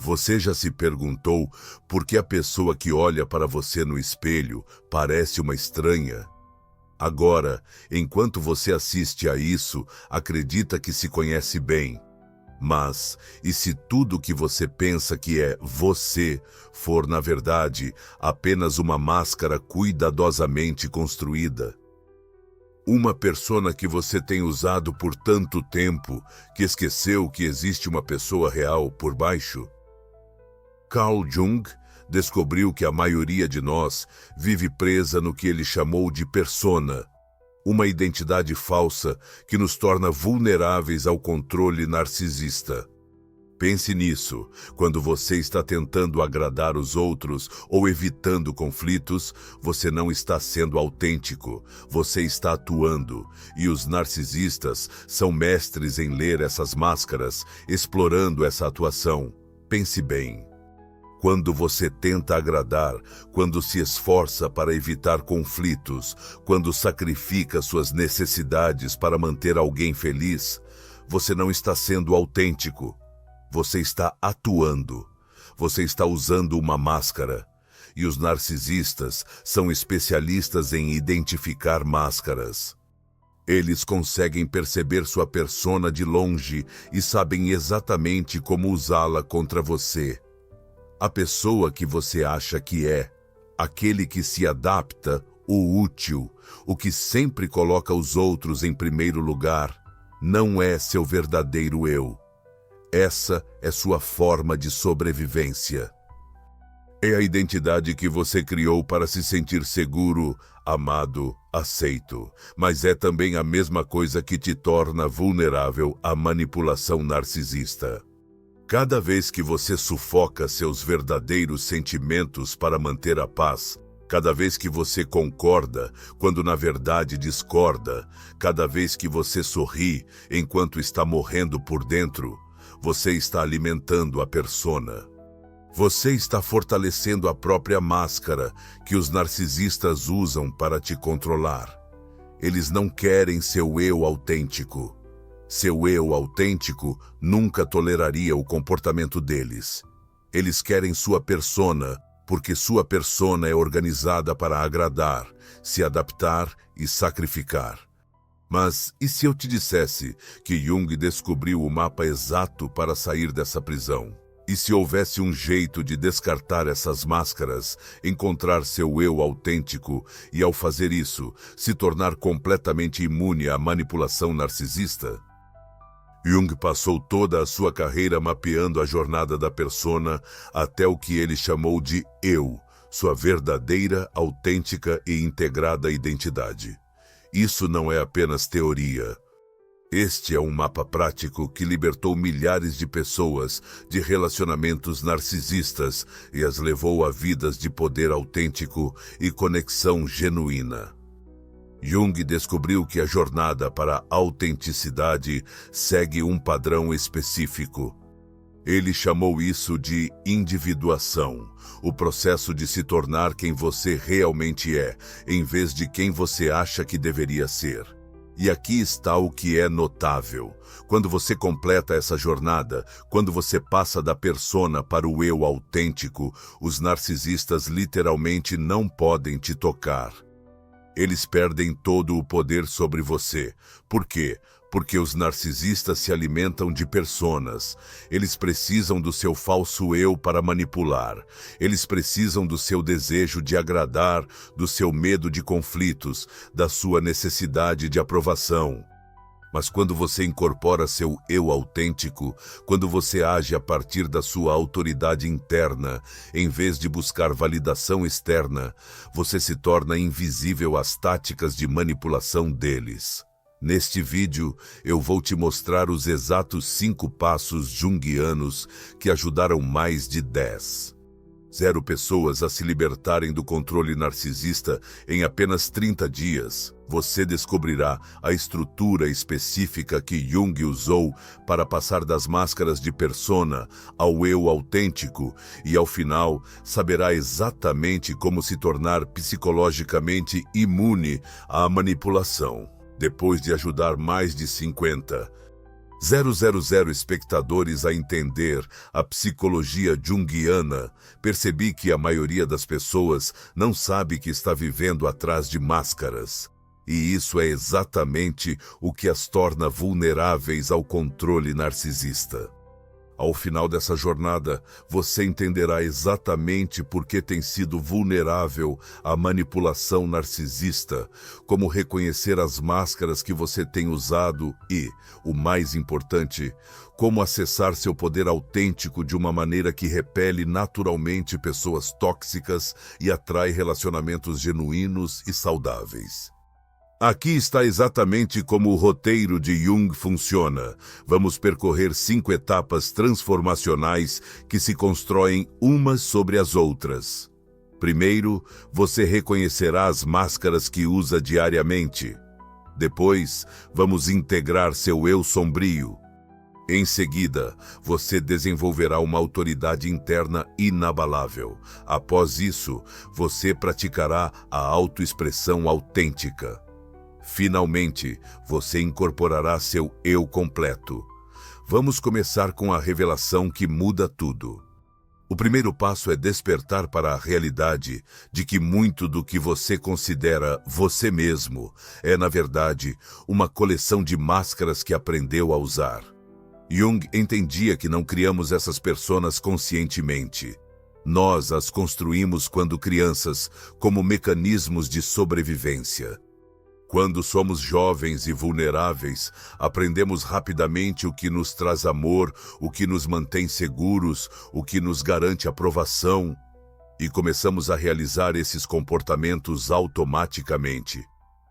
Você já se perguntou por que a pessoa que olha para você no espelho parece uma estranha? Agora, enquanto você assiste a isso, acredita que se conhece bem. Mas, e se tudo que você pensa que é você for, na verdade, apenas uma máscara cuidadosamente construída? Uma persona que você tem usado por tanto tempo que esqueceu que existe uma pessoa real por baixo? Carl Jung descobriu que a maioria de nós vive presa no que ele chamou de persona, uma identidade falsa que nos torna vulneráveis ao controle narcisista. Pense nisso. Quando você está tentando agradar os outros ou evitando conflitos, você não está sendo autêntico, você está atuando. E os narcisistas são mestres em ler essas máscaras, explorando essa atuação. Pense bem. Quando você tenta agradar, quando se esforça para evitar conflitos, quando sacrifica suas necessidades para manter alguém feliz, você não está sendo autêntico. Você está atuando. Você está usando uma máscara. E os narcisistas são especialistas em identificar máscaras. Eles conseguem perceber sua persona de longe e sabem exatamente como usá-la contra você. A pessoa que você acha que é, aquele que se adapta, o útil, o que sempre coloca os outros em primeiro lugar, não é seu verdadeiro eu. Essa é sua forma de sobrevivência. É a identidade que você criou para se sentir seguro, amado, aceito, mas é também a mesma coisa que te torna vulnerável à manipulação narcisista. Cada vez que você sufoca seus verdadeiros sentimentos para manter a paz, cada vez que você concorda quando na verdade discorda, cada vez que você sorri enquanto está morrendo por dentro, você está alimentando a persona. Você está fortalecendo a própria máscara que os narcisistas usam para te controlar. Eles não querem seu eu autêntico. Seu eu autêntico nunca toleraria o comportamento deles. Eles querem sua persona, porque sua persona é organizada para agradar, se adaptar e sacrificar. Mas e se eu te dissesse que Jung descobriu o mapa exato para sair dessa prisão? E se houvesse um jeito de descartar essas máscaras, encontrar seu eu autêntico e, ao fazer isso, se tornar completamente imune à manipulação narcisista? Jung passou toda a sua carreira mapeando a jornada da persona até o que ele chamou de eu, sua verdadeira, autêntica e integrada identidade. Isso não é apenas teoria. Este é um mapa prático que libertou milhares de pessoas de relacionamentos narcisistas e as levou a vidas de poder autêntico e conexão genuína. Jung descobriu que a jornada para a autenticidade segue um padrão específico. Ele chamou isso de individuação, o processo de se tornar quem você realmente é, em vez de quem você acha que deveria ser. E aqui está o que é notável. Quando você completa essa jornada, quando você passa da persona para o eu autêntico, os narcisistas literalmente não podem te tocar. Eles perdem todo o poder sobre você. Por quê? Porque os narcisistas se alimentam de personas. Eles precisam do seu falso eu para manipular. Eles precisam do seu desejo de agradar, do seu medo de conflitos, da sua necessidade de aprovação. Mas quando você incorpora seu eu autêntico, quando você age a partir da sua autoridade interna, em vez de buscar validação externa, você se torna invisível às táticas de manipulação deles. Neste vídeo, eu vou te mostrar os exatos 5 passos junguianos que ajudaram mais de 0 pessoas a se libertarem do controle narcisista em apenas 30 dias. Você descobrirá a estrutura específica que Jung usou para passar das máscaras de persona ao eu autêntico e, ao final, saberá exatamente como se tornar psicologicamente imune à manipulação. Depois de ajudar mais de 50, 000 espectadores a entender a psicologia junguiana, percebi que a maioria das pessoas não sabe que está vivendo atrás de máscaras. E isso é exatamente o que as torna vulneráveis ao controle narcisista. Ao final dessa jornada, você entenderá exatamente por que tem sido vulnerável à manipulação narcisista, como reconhecer as máscaras que você tem usado e, o mais importante, como acessar seu poder autêntico de uma maneira que repele naturalmente pessoas tóxicas e atrai relacionamentos genuínos e saudáveis. Aqui está exatamente como o roteiro de Jung funciona. Vamos percorrer 5 etapas transformacionais que se constroem umas sobre as outras. Primeiro, você reconhecerá as máscaras que usa diariamente. Depois, vamos integrar seu eu sombrio. Em seguida, você desenvolverá uma autoridade interna inabalável. Após isso, você praticará a autoexpressão autêntica. Finalmente, você incorporará seu eu completo. Vamos começar com a revelação que muda tudo. O primeiro passo é despertar para a realidade de que muito do que você considera você mesmo é, na verdade, uma coleção de máscaras que aprendeu a usar. Jung entendia que não criamos essas personas conscientemente. Nós as construímos quando crianças, como mecanismos de sobrevivência. Quando somos jovens e vulneráveis, aprendemos rapidamente o que nos traz amor, o que nos mantém seguros, o que nos garante aprovação, e começamos a realizar esses comportamentos automaticamente.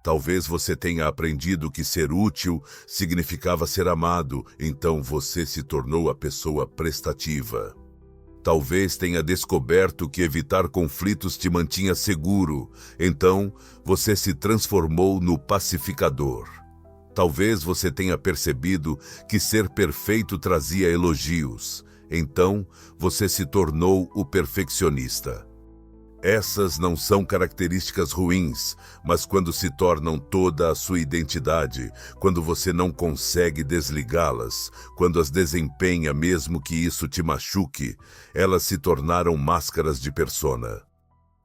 Talvez você tenha aprendido que ser útil significava ser amado, então você se tornou a pessoa prestativa. Talvez tenha descoberto que evitar conflitos te mantinha seguro, então você se transformou no pacificador. Talvez você tenha percebido que ser perfeito trazia elogios, então você se tornou o perfeccionista. Essas não são características ruins, mas quando se tornam toda a sua identidade, quando você não consegue desligá-las, quando as desempenha mesmo que isso te machuque, elas se tornaram máscaras de persona.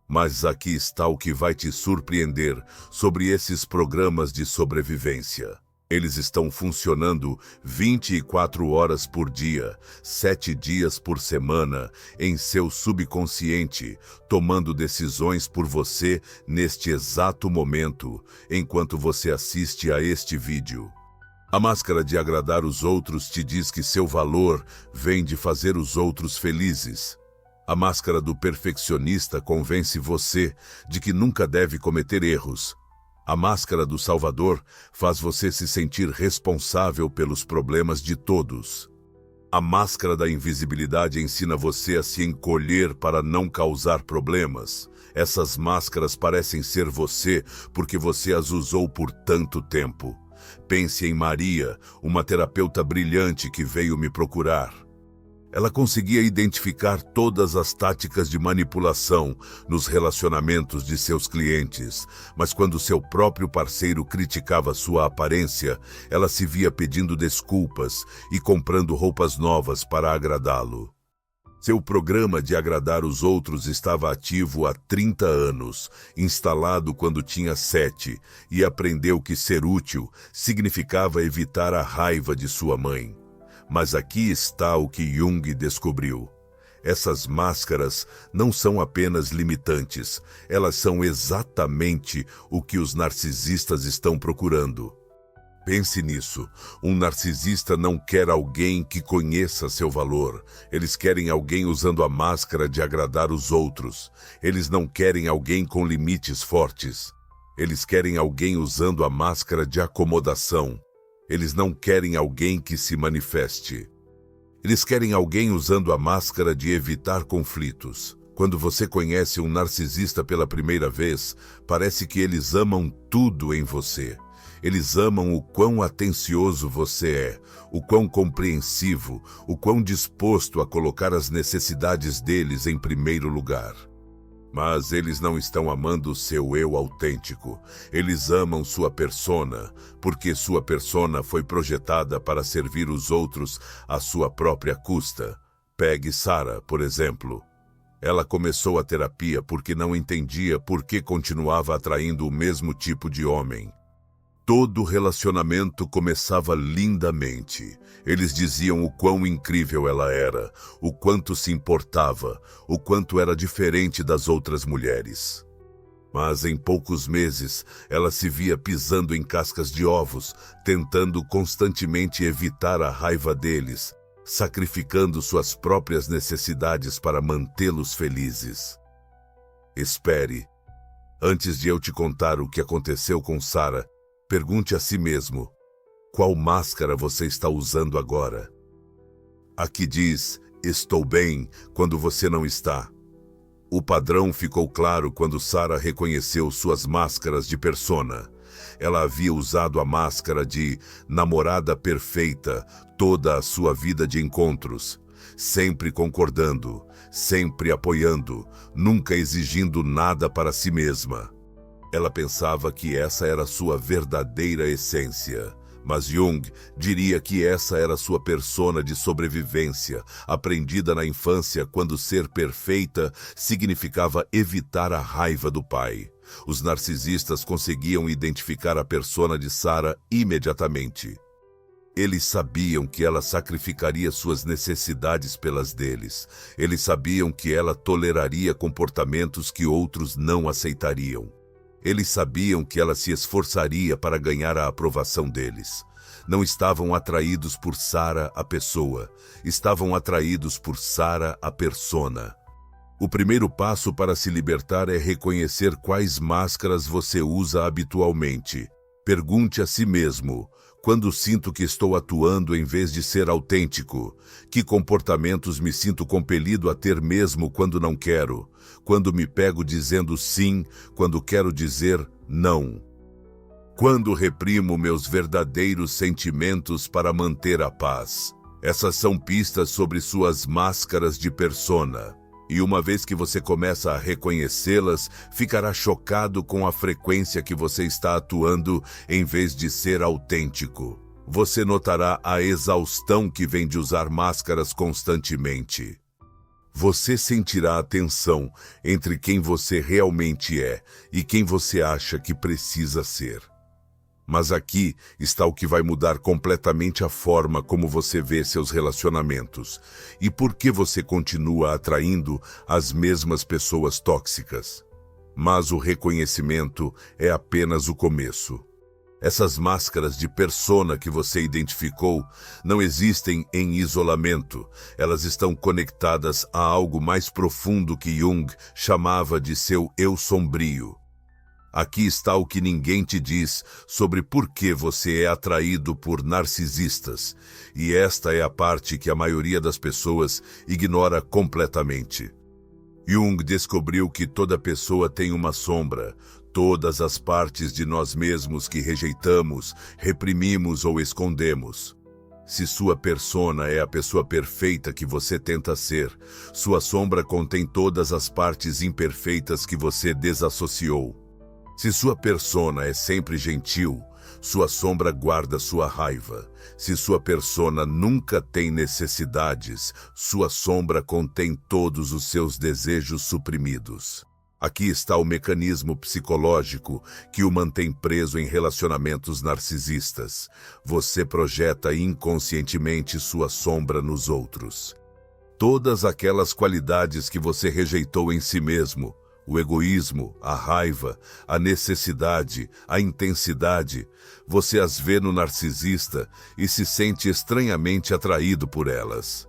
Mas aqui está o que vai te surpreender sobre esses programas de sobrevivência. Eles estão funcionando 24 horas por dia, 7 dias por semana, em seu subconsciente, tomando decisões por você neste exato momento, enquanto você assiste a este vídeo. A máscara de agradar os outros te diz que seu valor vem de fazer os outros felizes. A máscara do perfeccionista convence você de que nunca deve cometer erros. A máscara do Salvador faz você se sentir responsável pelos problemas de todos. A máscara da invisibilidade ensina você a se encolher para não causar problemas. Essas máscaras parecem ser você porque você as usou por tanto tempo. Pense em Maria, uma terapeuta brilhante que veio me procurar. Ela conseguia identificar todas as táticas de manipulação nos relacionamentos de seus clientes, mas quando seu próprio parceiro criticava sua aparência, ela se via pedindo desculpas e comprando roupas novas para agradá-lo. Seu programa de agradar os outros estava ativo há 30 anos, instalado quando tinha 7, e aprendeu que ser útil significava evitar a raiva de sua mãe. Mas aqui está o que Jung descobriu. Essas máscaras não são apenas limitantes, elas são exatamente o que os narcisistas estão procurando. Pense nisso. Um narcisista não quer alguém que conheça seu valor. Eles querem alguém usando a máscara de agradar os outros. Eles não querem alguém com limites fortes. Eles querem alguém usando a máscara de acomodação. Eles não querem alguém que se manifeste. Eles querem alguém usando a máscara de evitar conflitos. Quando você conhece um narcisista pela primeira vez, parece que eles amam tudo em você. Eles amam o quão atencioso você é, o quão compreensivo, o quão disposto a colocar as necessidades deles em primeiro lugar. Mas eles não estão amando seu eu autêntico. Eles amam sua persona, porque sua persona foi projetada para servir os outros à sua própria custa. Pegue Sarah, por exemplo. Ela começou a terapia porque não entendia por que continuava atraindo o mesmo tipo de homem. Todo relacionamento começava lindamente. Eles diziam o quão incrível ela era, o quanto se importava, o quanto era diferente das outras mulheres. Mas em poucos meses, ela se via pisando em cascas de ovos, tentando constantemente evitar a raiva deles, sacrificando suas próprias necessidades para mantê-los felizes. Espere. Antes de eu te contar o que aconteceu com Sarah, pergunte a si mesmo, qual máscara você está usando agora? Aqui diz, estou bem, quando você não está. O padrão ficou claro quando Sarah reconheceu suas máscaras de persona. Ela havia usado a máscara de namorada perfeita toda a sua vida de encontros, sempre concordando, sempre apoiando, nunca exigindo nada para si mesma. Ela pensava que essa era sua verdadeira essência, mas Jung diria que essa era sua persona de sobrevivência, aprendida na infância quando ser perfeita significava evitar a raiva do pai. Os narcisistas conseguiam identificar a persona de Sarah imediatamente. Eles sabiam que ela sacrificaria suas necessidades pelas deles. Eles sabiam que ela toleraria comportamentos que outros não aceitariam. Eles sabiam que ela se esforçaria para ganhar a aprovação deles. Não estavam atraídos por Sarah, a pessoa. Estavam atraídos por Sarah, a persona. O primeiro passo para se libertar é reconhecer quais máscaras você usa habitualmente. Pergunte a si mesmo, quando sinto que estou atuando em vez de ser autêntico? Que comportamentos me sinto compelido a ter mesmo quando não quero? Quando me pego dizendo sim, quando quero dizer não? Quando reprimo meus verdadeiros sentimentos para manter a paz? Essas são pistas sobre suas máscaras de persona. E uma vez que você começa a reconhecê-las, ficará chocado com a frequência que você está atuando em vez de ser autêntico. Você notará a exaustão que vem de usar máscaras constantemente. Você sentirá a tensão entre quem você realmente é e quem você acha que precisa ser. Mas aqui está o que vai mudar completamente a forma como você vê seus relacionamentos e por que você continua atraindo as mesmas pessoas tóxicas. Mas o reconhecimento é apenas o começo. Essas máscaras de persona que você identificou não existem em isolamento. Elas estão conectadas a algo mais profundo que Jung chamava de seu eu sombrio. Aqui está o que ninguém te diz sobre por que você é atraído por narcisistas. E esta é a parte que a maioria das pessoas ignora completamente. Jung descobriu que toda pessoa tem uma sombra. Todas as partes de nós mesmos que rejeitamos, reprimimos ou escondemos. Se sua persona é a pessoa perfeita que você tenta ser, sua sombra contém todas as partes imperfeitas que você desassociou. Se sua persona é sempre gentil, sua sombra guarda sua raiva. Se sua persona nunca tem necessidades, sua sombra contém todos os seus desejos suprimidos. Aqui está o mecanismo psicológico que o mantém preso em relacionamentos narcisistas. Você projeta inconscientemente sua sombra nos outros. Todas aquelas qualidades que você rejeitou em si mesmo, o egoísmo, a raiva, a necessidade, a intensidade, você as vê no narcisista e se sente estranhamente atraído por elas.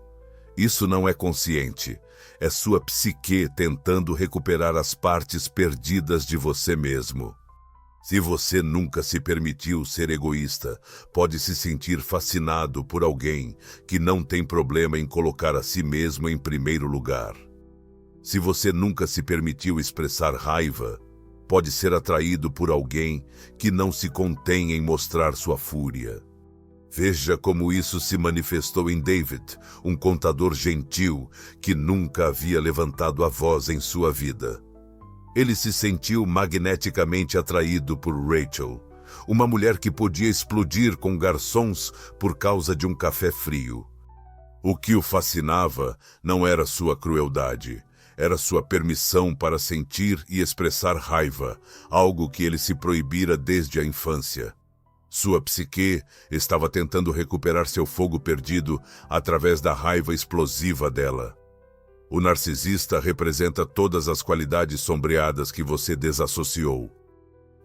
Isso não é consciente. É sua psique tentando recuperar as partes perdidas de você mesmo. Se você nunca se permitiu ser egoísta, pode se sentir fascinado por alguém que não tem problema em colocar a si mesmo em primeiro lugar. Se você nunca se permitiu expressar raiva, pode ser atraído por alguém que não se contém em mostrar sua fúria. Veja como isso se manifestou em David, um contador gentil que nunca havia levantado a voz em sua vida. Ele se sentiu magneticamente atraído por Rachel, uma mulher que podia explodir com garçons por causa de um café frio. O que o fascinava não era sua crueldade, era sua permissão para sentir e expressar raiva, algo que ele se proibira desde a infância. Sua psique estava tentando recuperar seu fogo perdido através da raiva explosiva dela. O narcisista representa todas as qualidades sombreadas que você desassociou.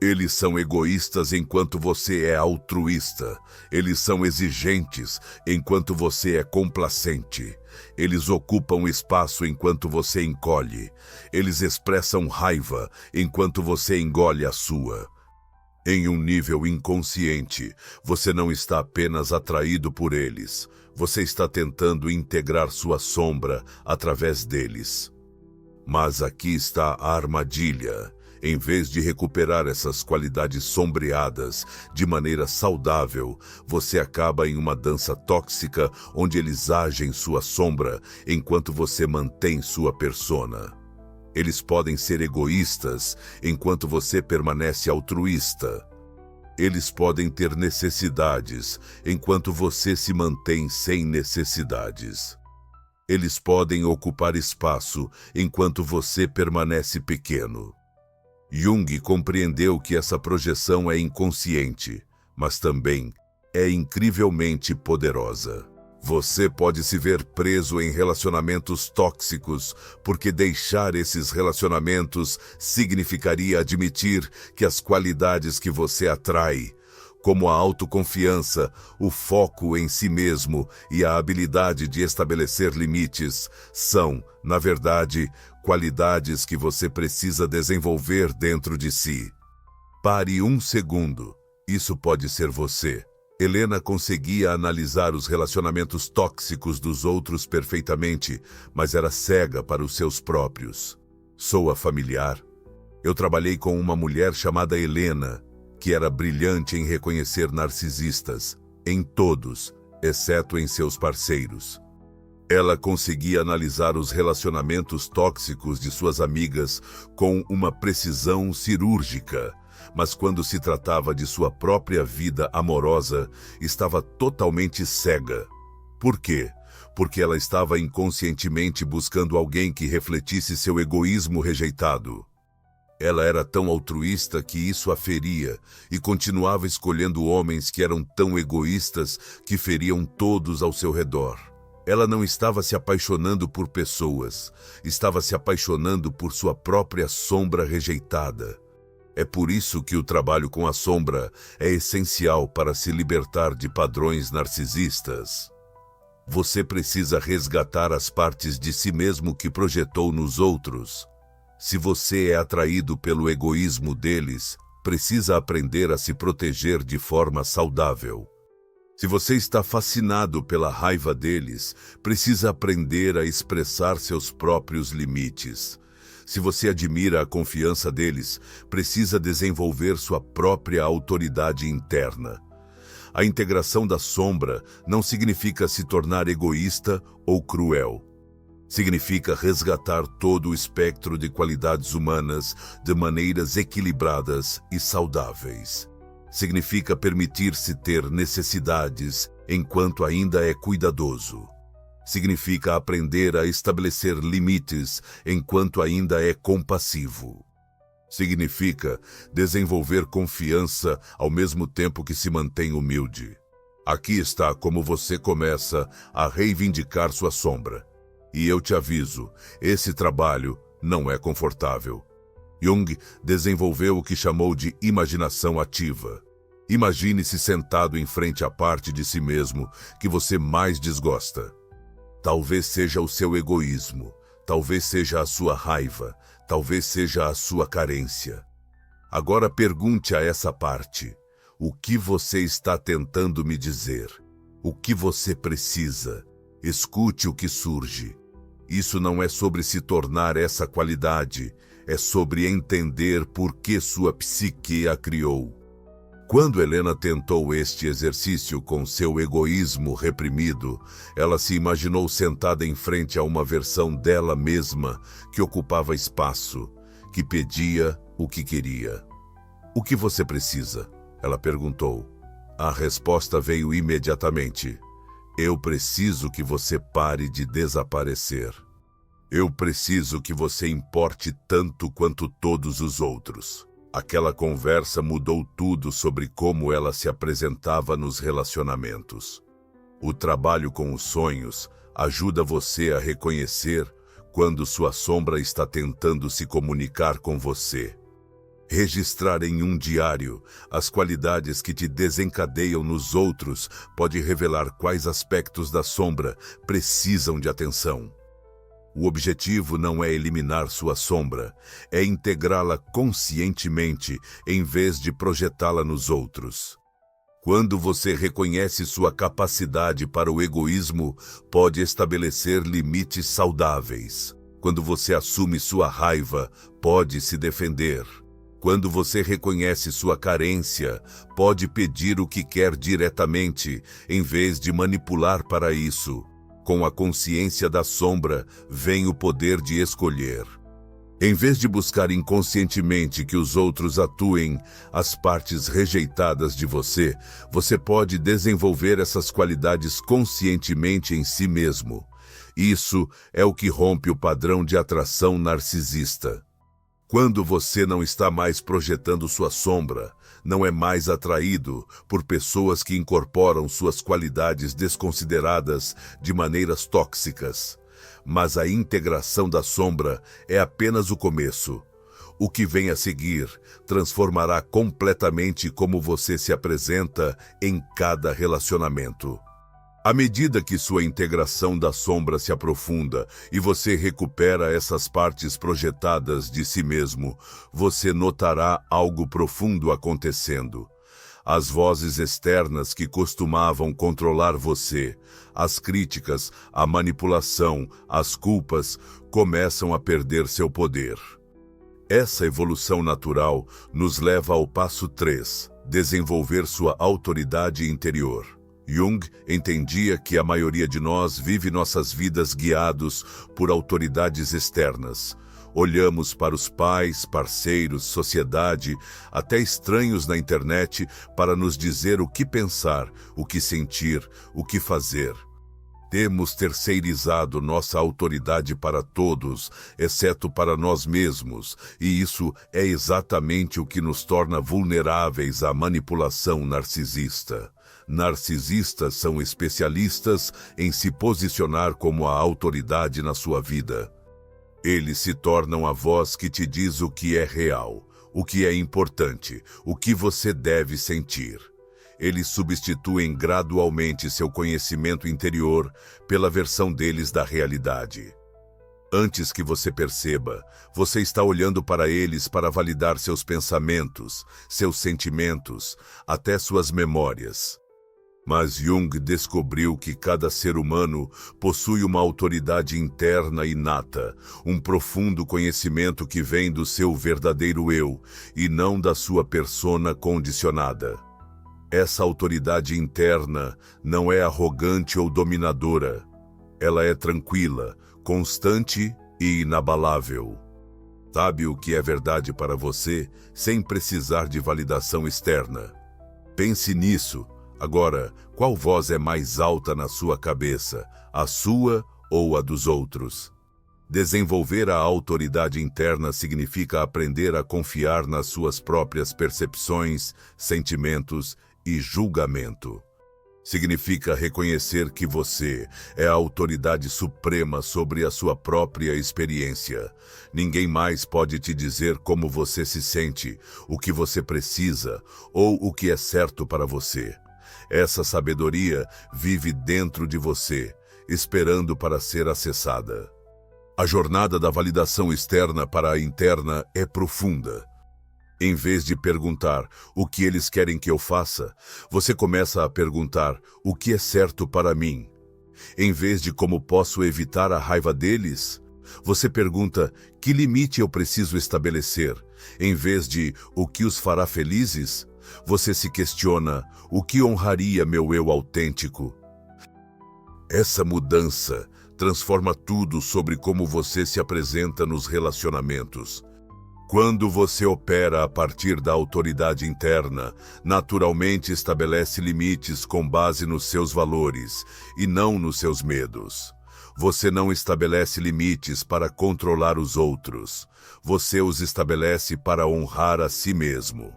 Eles são egoístas enquanto você é altruísta. Eles são exigentes enquanto você é complacente. Eles ocupam espaço enquanto você encolhe. Eles expressam raiva enquanto você engole a sua. Em um nível inconsciente, você não está apenas atraído por eles. Você está tentando integrar sua sombra através deles. Mas aqui está a armadilha. Em vez de recuperar essas qualidades sombreadas de maneira saudável, você acaba em uma dança tóxica onde eles agem sua sombra enquanto você mantém sua persona. Eles podem ser egoístas enquanto você permanece altruísta. Eles podem ter necessidades enquanto você se mantém sem necessidades. Eles podem ocupar espaço enquanto você permanece pequeno. Jung compreendeu que essa projeção é inconsciente, mas também é incrivelmente poderosa. Você pode se ver preso em relacionamentos tóxicos, porque deixar esses relacionamentos significaria admitir que as qualidades que você atrai, como a autoconfiança, o foco em si mesmo e a habilidade de estabelecer limites, são, na verdade, qualidades que você precisa desenvolver dentro de si. Pare um segundo. Isso pode ser você. Helena conseguia analisar os relacionamentos tóxicos dos outros perfeitamente, mas era cega para os seus próprios. Soa familiar? Eu trabalhei com uma mulher chamada Helena, que era brilhante em reconhecer narcisistas, em todos, exceto em seus parceiros. Ela conseguia analisar os relacionamentos tóxicos de suas amigas com uma precisão cirúrgica, mas quando se tratava de sua própria vida amorosa, estava totalmente cega. Por quê? Porque ela estava inconscientemente buscando alguém que refletisse seu egoísmo rejeitado. Ela era tão altruísta que isso a feria e continuava escolhendo homens que eram tão egoístas que feriam todos ao seu redor. Ela não estava se apaixonando por pessoas, estava se apaixonando por sua própria sombra rejeitada. É por isso que o trabalho com a sombra é essencial para se libertar de padrões narcisistas. Você precisa resgatar as partes de si mesmo que projetou nos outros. Se você é atraído pelo egoísmo deles, precisa aprender a se proteger de forma saudável. Se você está fascinado pela raiva deles, precisa aprender a expressar seus próprios limites. Se você admira a confiança deles, precisa desenvolver sua própria autoridade interna. A integração da sombra não significa se tornar egoísta ou cruel. Significa resgatar todo o espectro de qualidades humanas de maneiras equilibradas e saudáveis. Significa permitir-se ter necessidades enquanto ainda é cuidadoso. Significa aprender a estabelecer limites enquanto ainda é compassivo. Significa desenvolver confiança ao mesmo tempo que se mantém humilde. Aqui está como você começa a reivindicar sua sombra. E eu te aviso, esse trabalho não é confortável. Jung desenvolveu o que chamou de imaginação ativa. Imagine-se sentado em frente à parte de si mesmo que você mais desgosta. Talvez seja o seu egoísmo, talvez seja a sua raiva, talvez seja a sua carência. Agora pergunte a essa parte: o que você está tentando me dizer? O que você precisa? Escute o que surge. Isso não é sobre se tornar essa qualidade, é sobre entender por que sua psique a criou. Quando Helena tentou este exercício com seu egoísmo reprimido, ela se imaginou sentada em frente a uma versão dela mesma que ocupava espaço, que pedia o que queria. O que você precisa? Ela perguntou. A resposta veio imediatamente. Eu preciso que você pare de desaparecer. Eu preciso que você importe tanto quanto todos os outros. Aquela conversa mudou tudo sobre como ela se apresentava nos relacionamentos. O trabalho com os sonhos ajuda você a reconhecer quando sua sombra está tentando se comunicar com você. Registrar em um diário as qualidades que te desencadeiam nos outros pode revelar quais aspectos da sombra precisam de atenção. O objetivo não é eliminar sua sombra, é integrá-la conscientemente em vez de projetá-la nos outros. Quando você reconhece sua capacidade para o egoísmo, pode estabelecer limites saudáveis. Quando você assume sua raiva, pode se defender. Quando você reconhece sua carência, pode pedir o que quer diretamente, em vez de manipular para isso. Com a consciência da sombra, vem o poder de escolher. Em vez de buscar inconscientemente que os outros atuem as partes rejeitadas de você, você pode desenvolver essas qualidades conscientemente em si mesmo. Isso é o que rompe o padrão de atração narcisista. Quando você não está mais projetando sua sombra, não é mais atraído por pessoas que incorporam suas qualidades desconsideradas de maneiras tóxicas. Mas a integração da sombra é apenas o começo. O que vem a seguir transformará completamente como você se apresenta em cada relacionamento. À medida que sua integração da sombra se aprofunda e você recupera essas partes projetadas de si mesmo, você notará algo profundo acontecendo. As vozes externas que costumavam controlar você, as críticas, a manipulação, as culpas, começam a perder seu poder. Essa evolução natural nos leva ao passo 3, desenvolver sua autoridade interior. Jung entendia que a maioria de nós vive nossas vidas guiados por autoridades externas. Olhamos para os pais, parceiros, sociedade, até estranhos na internet para nos dizer o que pensar, o que sentir, o que fazer. Temos terceirizado nossa autoridade para todos, exceto para nós mesmos, e isso é exatamente o que nos torna vulneráveis à manipulação narcisista. Narcisistas são especialistas em se posicionar como a autoridade na sua vida. Eles se tornam a voz que te diz o que é real, o que é importante, o que você deve sentir. Eles substituem gradualmente seu conhecimento interior pela versão deles da realidade. Antes que você perceba, você está olhando para eles para validar seus pensamentos, seus sentimentos, até suas memórias. Mas Jung descobriu que cada ser humano possui uma autoridade interna inata, um profundo conhecimento que vem do seu verdadeiro eu e não da sua persona condicionada. Essa autoridade interna não é arrogante ou dominadora. Ela é tranquila, constante e inabalável. Sabe o que é verdade para você sem precisar de validação externa. Pense nisso. Agora, qual voz é mais alta na sua cabeça, a sua ou a dos outros? Desenvolver a autoridade interna significa aprender a confiar nas suas próprias percepções, sentimentos e julgamento. Significa reconhecer que você é a autoridade suprema sobre a sua própria experiência. Ninguém mais pode te dizer como você se sente, o que você precisa ou o que é certo para você. Essa sabedoria vive dentro de você, esperando para ser acessada. A jornada da validação externa para a interna é profunda. Em vez de perguntar o que eles querem que eu faça, você começa a perguntar o que é certo para mim. Em vez de como posso evitar a raiva deles, você pergunta que limite eu preciso estabelecer. Em vez de o que os fará felizes, você se questiona o que honraria meu eu autêntico. Essa mudança transforma tudo sobre como você se apresenta nos relacionamentos. Quando você opera a partir da autoridade interna, naturalmente estabelece limites com base nos seus valores e não nos seus medos. Você não estabelece limites para controlar os outros. Você os estabelece para honrar a si mesmo.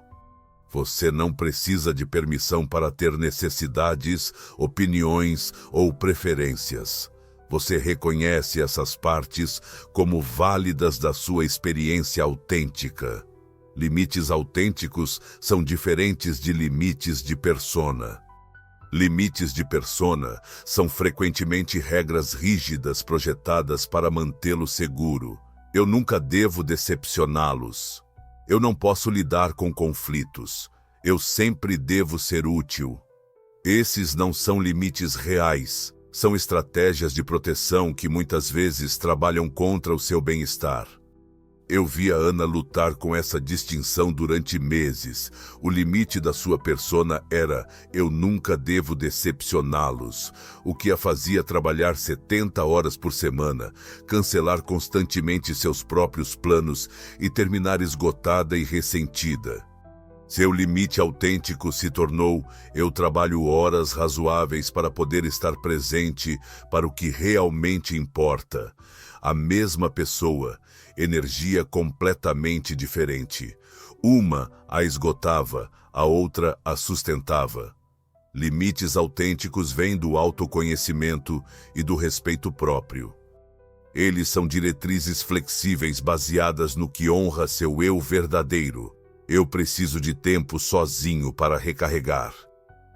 Você não precisa de permissão para ter necessidades, opiniões ou preferências. Você reconhece essas partes como válidas da sua experiência autêntica. Limites autênticos são diferentes de limites de persona. Limites de persona são frequentemente regras rígidas projetadas para mantê-lo seguro. Eu nunca devo decepcioná-los. Eu não posso lidar com conflitos. Eu sempre devo ser útil. Esses não são limites reais. São estratégias de proteção que muitas vezes trabalham contra o seu bem-estar. Eu vi a Ana lutar com essa distinção durante meses. O limite da sua persona era: eu nunca devo decepcioná-los, o que a fazia trabalhar 70 horas por semana, cancelar constantemente seus próprios planos e terminar esgotada e ressentida. Seu limite autêntico se tornou: eu trabalho horas razoáveis para poder estar presente para o que realmente importa. A mesma pessoa, energia completamente diferente. Uma a esgotava, a outra a sustentava. Limites autênticos vêm do autoconhecimento e do respeito próprio. Eles são diretrizes flexíveis baseadas no que honra seu eu verdadeiro. Eu preciso de tempo sozinho para recarregar.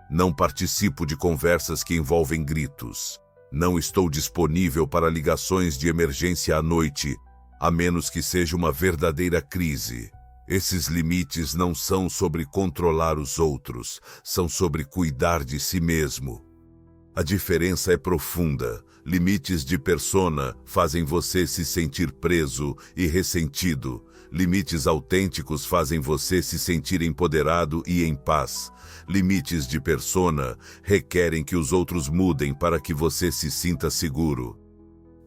Não participo de conversas que envolvem gritos. Não estou disponível para ligações de emergência à noite, a menos que seja uma verdadeira crise. Esses limites não são sobre controlar os outros, são sobre cuidar de si mesmo. A diferença é profunda. Limites de persona fazem você se sentir preso e ressentido. Limites autênticos fazem você se sentir empoderado e em paz. Limites de persona requerem que os outros mudem para que você se sinta seguro.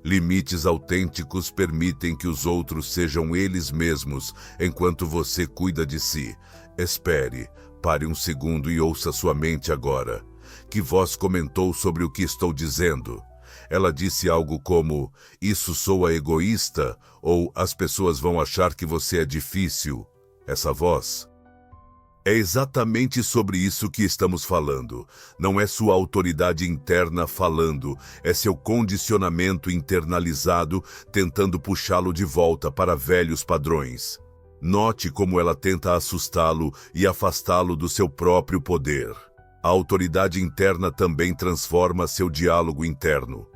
Limites autênticos permitem que os outros sejam eles mesmos enquanto você cuida de si. Espere, pare um segundo e ouça sua mente agora. Que voz comentou sobre o que estou dizendo? Ela disse algo como: isso soa egoísta, ou as pessoas vão achar que você é difícil. Essa voz. É exatamente sobre isso que estamos falando. Não é sua autoridade interna falando, é seu condicionamento internalizado tentando puxá-lo de volta para velhos padrões. Note como ela tenta assustá-lo e afastá-lo do seu próprio poder. A autoridade interna também transforma seu diálogo interno.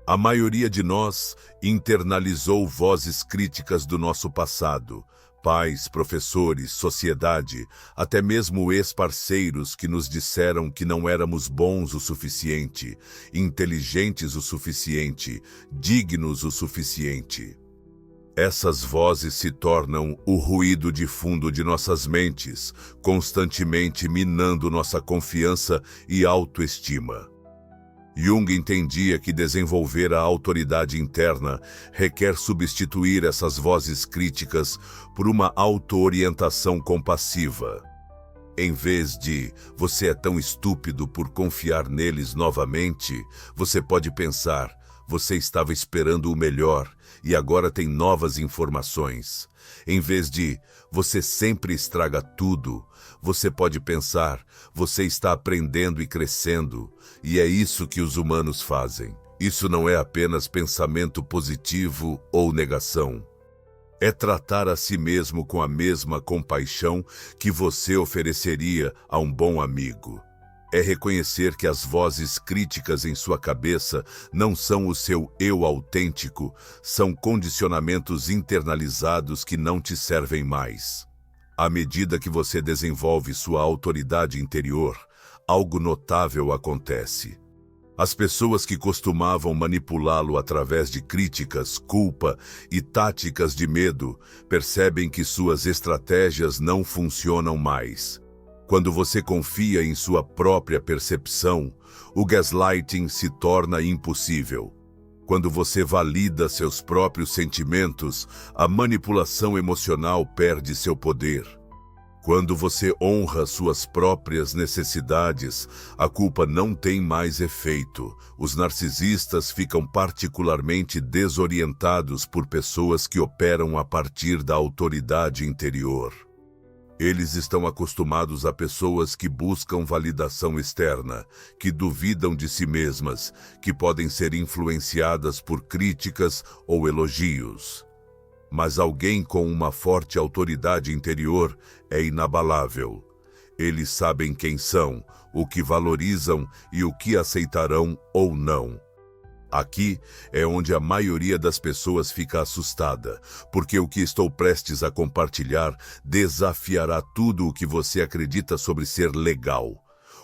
A maioria de nós internalizou vozes críticas do nosso passado. Pais, professores, sociedade, até mesmo ex-parceiros que nos disseram que não éramos bons o suficiente, inteligentes o suficiente, dignos o suficiente. Essas vozes se tornam o ruído de fundo de nossas mentes, constantemente minando nossa confiança e autoestima. Jung entendia que desenvolver a autoridade interna requer substituir essas vozes críticas por uma auto-orientação compassiva. Em vez de "você é tão estúpido por confiar neles novamente", você pode pensar: "você estava esperando o melhor e agora tem novas informações". Em vez de "você sempre estraga tudo", você pode pensar: "você está aprendendo e crescendo", e é isso que os humanos fazem. Isso não é apenas pensamento positivo ou negação. É tratar a si mesmo com a mesma compaixão que você ofereceria a um bom amigo. É reconhecer que as vozes críticas em sua cabeça não são o seu eu autêntico, são condicionamentos internalizados que não te servem mais. À medida que você desenvolve sua autoridade interior, algo notável acontece. As pessoas que costumavam manipulá-lo através de críticas, culpa e táticas de medo percebem que suas estratégias não funcionam mais. Quando você confia em sua própria percepção, o gaslighting se torna impossível. Quando você valida seus próprios sentimentos, a manipulação emocional perde seu poder. Quando você honra suas próprias necessidades, a culpa não tem mais efeito. Os narcisistas ficam particularmente desorientados por pessoas que operam a partir da autoridade interior. Eles estão acostumados a pessoas que buscam validação externa, que duvidam de si mesmas, que podem ser influenciadas por críticas ou elogios. Mas alguém com uma forte autoridade interior é inabalável. Eles sabem quem são, o que valorizam e o que aceitarão ou não. Aqui é onde a maioria das pessoas fica assustada, porque o que estou prestes a compartilhar desafiará tudo o que você acredita sobre ser legal.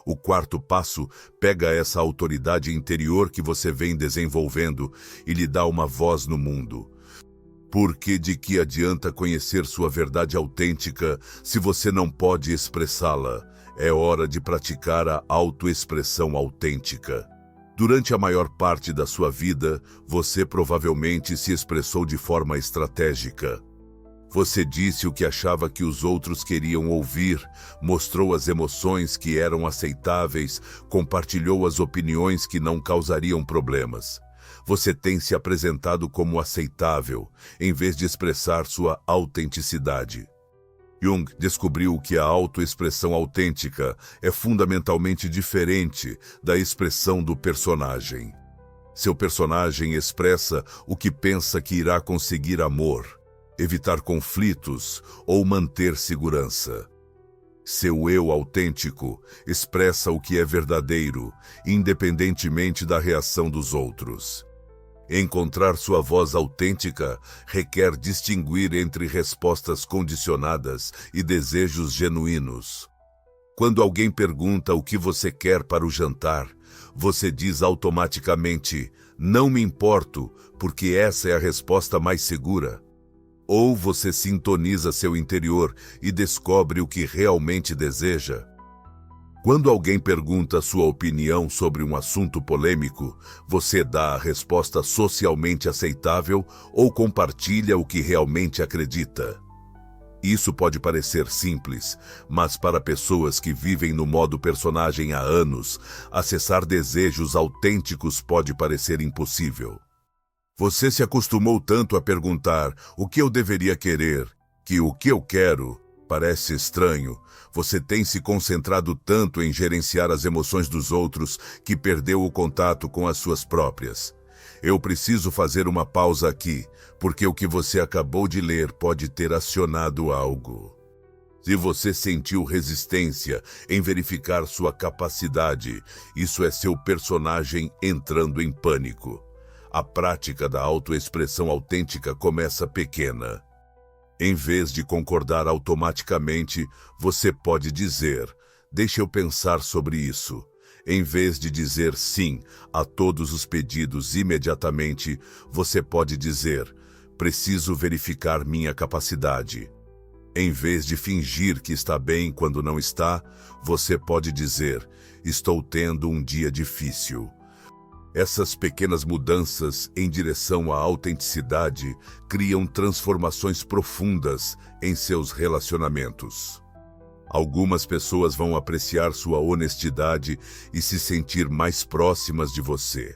O quarto passo pega essa autoridade interior que você vem desenvolvendo e lhe dá uma voz no mundo. Porque de que adianta conhecer sua verdade autêntica se você não pode expressá-la? É hora de praticar a autoexpressão autêntica. Durante a maior parte da sua vida, você provavelmente se expressou de forma estratégica. Você disse o que achava que os outros queriam ouvir, mostrou as emoções que eram aceitáveis, compartilhou as opiniões que não causariam problemas. Você tem se apresentado como aceitável, em vez de expressar sua autenticidade. Jung descobriu que a autoexpressão autêntica é fundamentalmente diferente da expressão do personagem. Seu personagem expressa o que pensa que irá conseguir amor, evitar conflitos ou manter segurança. Seu eu autêntico expressa o que é verdadeiro, independentemente da reação dos outros. Encontrar sua voz autêntica requer distinguir entre respostas condicionadas e desejos genuínos. Quando alguém pergunta o que você quer para o jantar, você diz automaticamente, não me importo, porque essa é a resposta mais segura. Ou você sintoniza seu interior e descobre o que realmente deseja. Quando alguém pergunta sua opinião sobre um assunto polêmico, você dá a resposta socialmente aceitável ou compartilha o que realmente acredita. Isso pode parecer simples, mas para pessoas que vivem no modo personagem há anos, acessar desejos autênticos pode parecer impossível. Você se acostumou tanto a perguntar o que eu deveria querer, que o que eu quero parece estranho. Você tem se concentrado tanto em gerenciar as emoções dos outros que perdeu o contato com as suas próprias. Eu preciso fazer uma pausa aqui, porque o que você acabou de ler pode ter acionado algo. Se você sentiu resistência em verificar sua capacidade, isso é seu personagem entrando em pânico. A prática da autoexpressão autêntica começa pequena. Em vez de concordar automaticamente, você pode dizer, deixa eu pensar sobre isso. Em vez de dizer sim a todos os pedidos imediatamente, você pode dizer, preciso verificar minha capacidade. Em vez de fingir que está bem quando não está, você pode dizer, estou tendo um dia difícil. Essas pequenas mudanças em direção à autenticidade criam transformações profundas em seus relacionamentos. Algumas pessoas vão apreciar sua honestidade e se sentir mais próximas de você.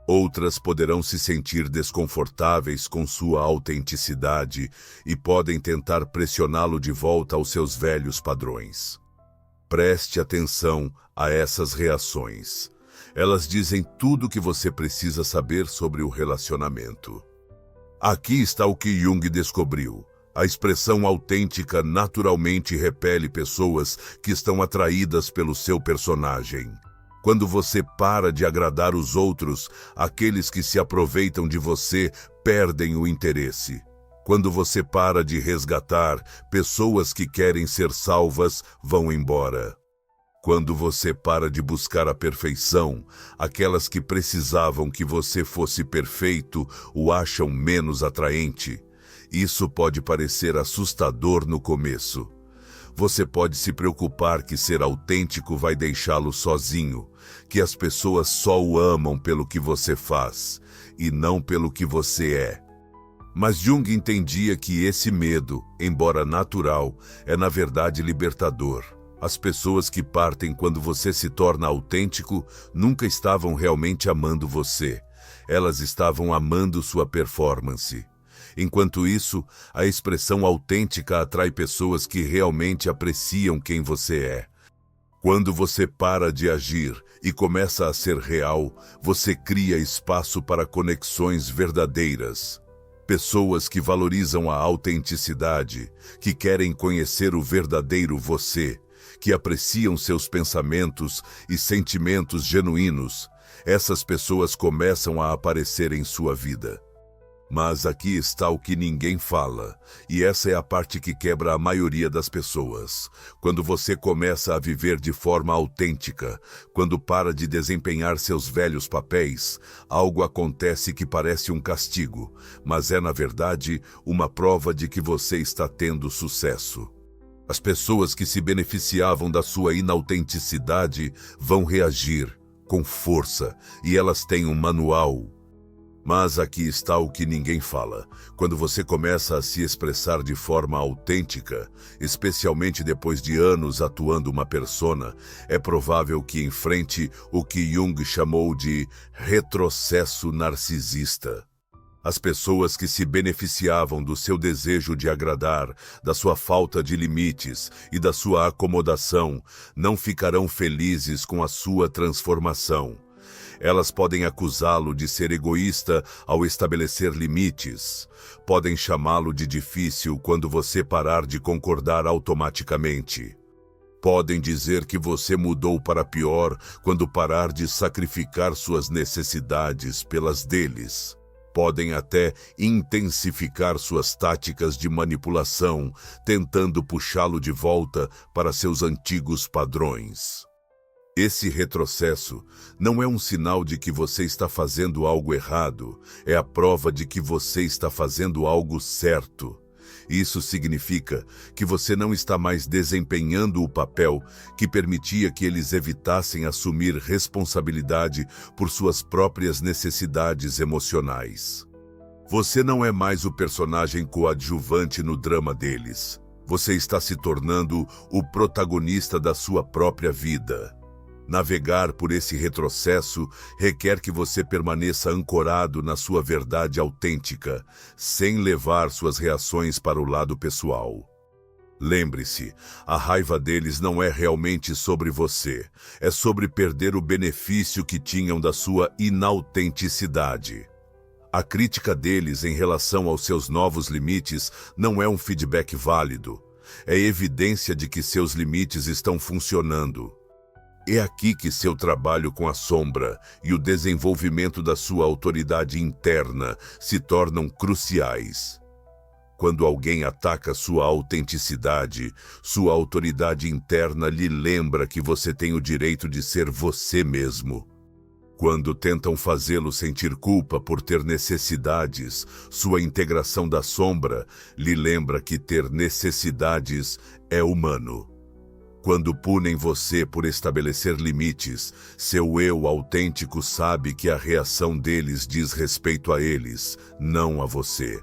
Outras poderão se sentir desconfortáveis com sua autenticidade e podem tentar pressioná-lo de volta aos seus velhos padrões. Preste atenção a essas reações. Elas dizem tudo o que você precisa saber sobre o relacionamento. Aqui está o que Jung descobriu. A expressão autêntica naturalmente repele pessoas que estão atraídas pelo seu personagem. Quando você para de agradar os outros, aqueles que se aproveitam de você perdem o interesse. Quando você para de resgatar, pessoas que querem ser salvas vão embora. Quando você para de buscar a perfeição, aquelas que precisavam que você fosse perfeito o acham menos atraente. Isso pode parecer assustador no começo. Você pode se preocupar que ser autêntico vai deixá-lo sozinho, que as pessoas só o amam pelo que você faz e não pelo que você é. Mas Jung entendia que esse medo, embora natural, é na verdade libertador. As pessoas que partem quando você se torna autêntico nunca estavam realmente amando você. Elas estavam amando sua performance. Enquanto isso, a expressão autêntica atrai pessoas que realmente apreciam quem você é. Quando você para de agir e começa a ser real, você cria espaço para conexões verdadeiras. Pessoas que valorizam a autenticidade, que querem conhecer o verdadeiro você, que apreciam seus pensamentos e sentimentos genuínos, essas pessoas começam a aparecer em sua vida. Mas aqui está o que ninguém fala, e essa é a parte que quebra a maioria das pessoas. Quando você começa a viver de forma autêntica, quando para de desempenhar seus velhos papéis, algo acontece que parece um castigo, mas é na verdade uma prova de que você está tendo sucesso. As pessoas que se beneficiavam da sua inautenticidade vão reagir com força, e elas têm um manual. Mas aqui está o que ninguém fala. Quando você começa a se expressar de forma autêntica, especialmente depois de anos atuando uma persona, é provável que enfrente o que Jung chamou de retrocesso narcisista. As pessoas que se beneficiavam do seu desejo de agradar, da sua falta de limites e da sua acomodação, não ficarão felizes com a sua transformação. Elas podem acusá-lo de ser egoísta ao estabelecer limites. Podem chamá-lo de difícil quando você parar de concordar automaticamente. Podem dizer que você mudou para pior quando parar de sacrificar suas necessidades pelas deles. Podem até intensificar suas táticas de manipulação, tentando puxá-lo de volta para seus antigos padrões. Esse retrocesso não é um sinal de que você está fazendo algo errado, é a prova de que você está fazendo algo certo. Isso significa que você não está mais desempenhando o papel que permitia que eles evitassem assumir responsabilidade por suas próprias necessidades emocionais. Você não é mais o personagem coadjuvante no drama deles. Você está se tornando o protagonista da sua própria vida. Navegar por esse retrocesso requer que você permaneça ancorado na sua verdade autêntica, sem levar suas reações para o lado pessoal. Lembre-se, a raiva deles não é realmente sobre você, é sobre perder o benefício que tinham da sua inautenticidade. A crítica deles em relação aos seus novos limites não é um feedback válido, é evidência de que seus limites estão funcionando. É aqui que seu trabalho com a sombra e o desenvolvimento da sua autoridade interna se tornam cruciais. Quando alguém ataca sua autenticidade, sua autoridade interna lhe lembra que você tem o direito de ser você mesmo. Quando tentam fazê-lo sentir culpa por ter necessidades, sua integração da sombra lhe lembra que ter necessidades é humano. Quando punem você por estabelecer limites, seu eu autêntico sabe que a reação deles diz respeito a eles, não a você.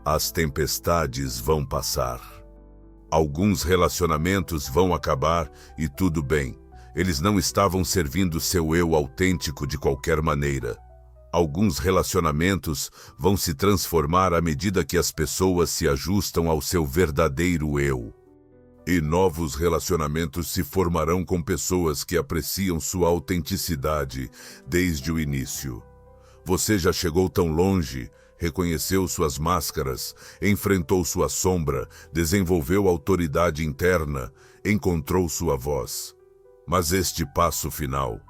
As tempestades vão passar. Alguns relacionamentos vão acabar e tudo bem. Eles não estavam servindo seu eu autêntico de qualquer maneira. Alguns relacionamentos vão se transformar à medida que as pessoas se ajustam ao seu verdadeiro eu. E novos relacionamentos se formarão com pessoas que apreciam sua autenticidade desde o início. Você já chegou tão longe, reconheceu suas máscaras, enfrentou sua sombra, desenvolveu autoridade interna, encontrou sua voz. Mas este passo final,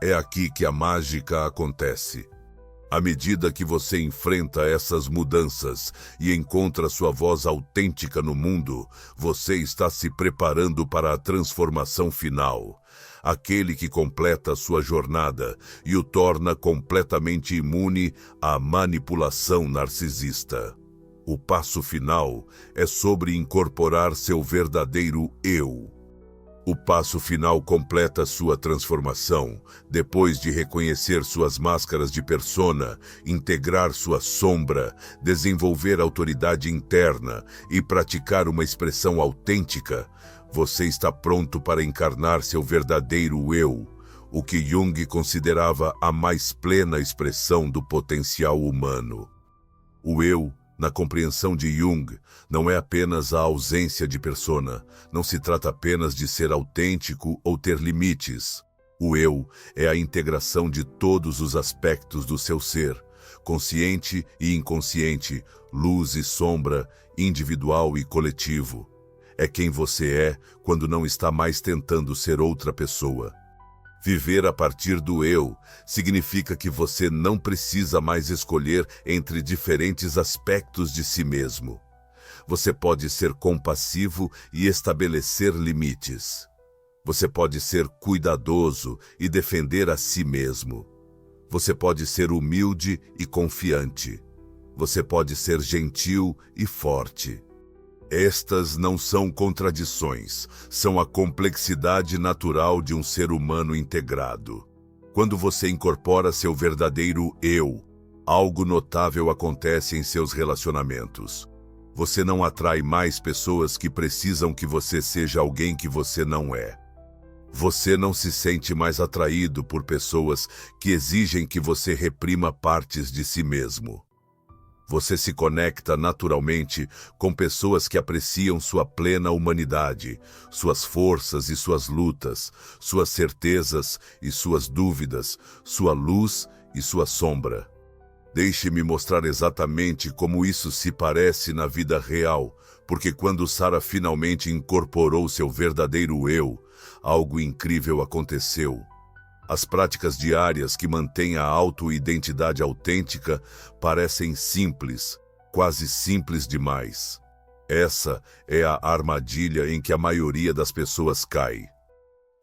é aqui que a mágica acontece. À medida que você enfrenta essas mudanças e encontra sua voz autêntica no mundo, você está se preparando para a transformação final, aquele que completa sua jornada e o torna completamente imune à manipulação narcisista. O passo final é sobre incorporar seu verdadeiro eu. O passo final completa sua transformação, depois de reconhecer suas máscaras de persona, integrar sua sombra, desenvolver autoridade interna e praticar uma expressão autêntica. Você está pronto para encarnar seu verdadeiro eu, o que Jung considerava a mais plena expressão do potencial humano. O eu, na compreensão de Jung, não é apenas a ausência de persona, não se trata apenas de ser autêntico ou ter limites. O eu é a integração de todos os aspectos do seu ser, consciente e inconsciente, luz e sombra, individual e coletivo. É quem você é quando não está mais tentando ser outra pessoa. Viver a partir do eu significa que você não precisa mais escolher entre diferentes aspectos de si mesmo. Você pode ser compassivo e estabelecer limites. Você pode ser cuidadoso e defender a si mesmo. Você pode ser humilde e confiante. Você pode ser gentil e forte. Estas não são contradições, são a complexidade natural de um ser humano integrado. Quando você incorpora seu verdadeiro eu, algo notável acontece em seus relacionamentos. Você não atrai mais pessoas que precisam que você seja alguém que você não é. Você não se sente mais atraído por pessoas que exigem que você reprima partes de si mesmo. Você se conecta naturalmente com pessoas que apreciam sua plena humanidade, suas forças e suas lutas, suas certezas e suas dúvidas, sua luz e sua sombra. Deixe-me mostrar exatamente como isso se parece na vida real, porque quando Sarah finalmente incorporou seu verdadeiro eu, algo incrível aconteceu. As práticas diárias que mantêm a auto-identidade autêntica parecem simples, quase simples demais. Essa é a armadilha em que a maioria das pessoas cai.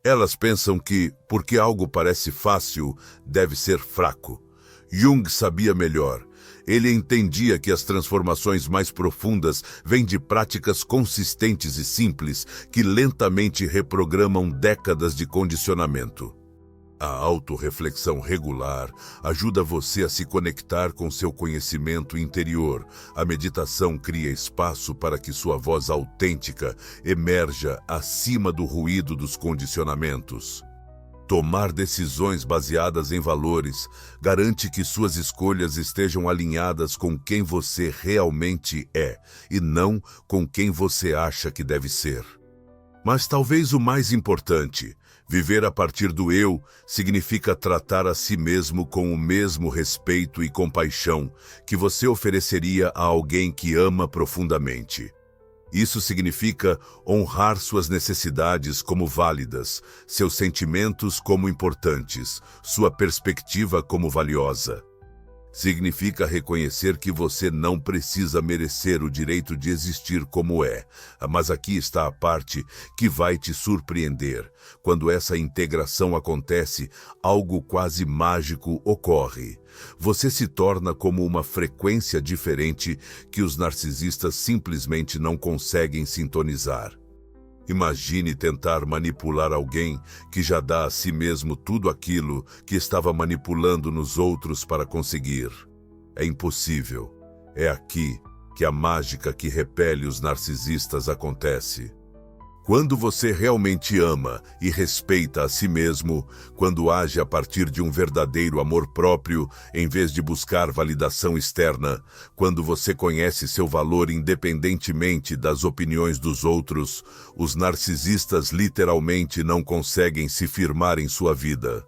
Elas pensam que, porque algo parece fácil, deve ser fraco. Jung sabia melhor. Ele entendia que as transformações mais profundas vêm de práticas consistentes e simples que lentamente reprogramam décadas de condicionamento. A autorreflexão regular ajuda você a se conectar com seu conhecimento interior. A meditação cria espaço para que sua voz autêntica emerja acima do ruído dos condicionamentos. Tomar decisões baseadas em valores garante que suas escolhas estejam alinhadas com quem você realmente é e não com quem você acha que deve ser. Mas talvez o mais importante, viver a partir do eu significa tratar a si mesmo com o mesmo respeito e compaixão que você ofereceria a alguém que ama profundamente. Isso significa honrar suas necessidades como válidas, seus sentimentos como importantes, sua perspectiva como valiosa. Significa reconhecer que você não precisa merecer o direito de existir como é, mas aqui está a parte que vai te surpreender. Quando essa integração acontece, algo quase mágico ocorre. Você se torna como uma frequência diferente que os narcisistas simplesmente não conseguem sintonizar. Imagine tentar manipular alguém que já dá a si mesmo tudo aquilo que estava manipulando nos outros para conseguir. É impossível. É aqui que a mágica que repele os narcisistas acontece. Quando você realmente ama e respeita a si mesmo, quando age a partir de um verdadeiro amor próprio, em vez de buscar validação externa, quando você conhece seu valor independentemente das opiniões dos outros, os narcisistas literalmente não conseguem se firmar em sua vida.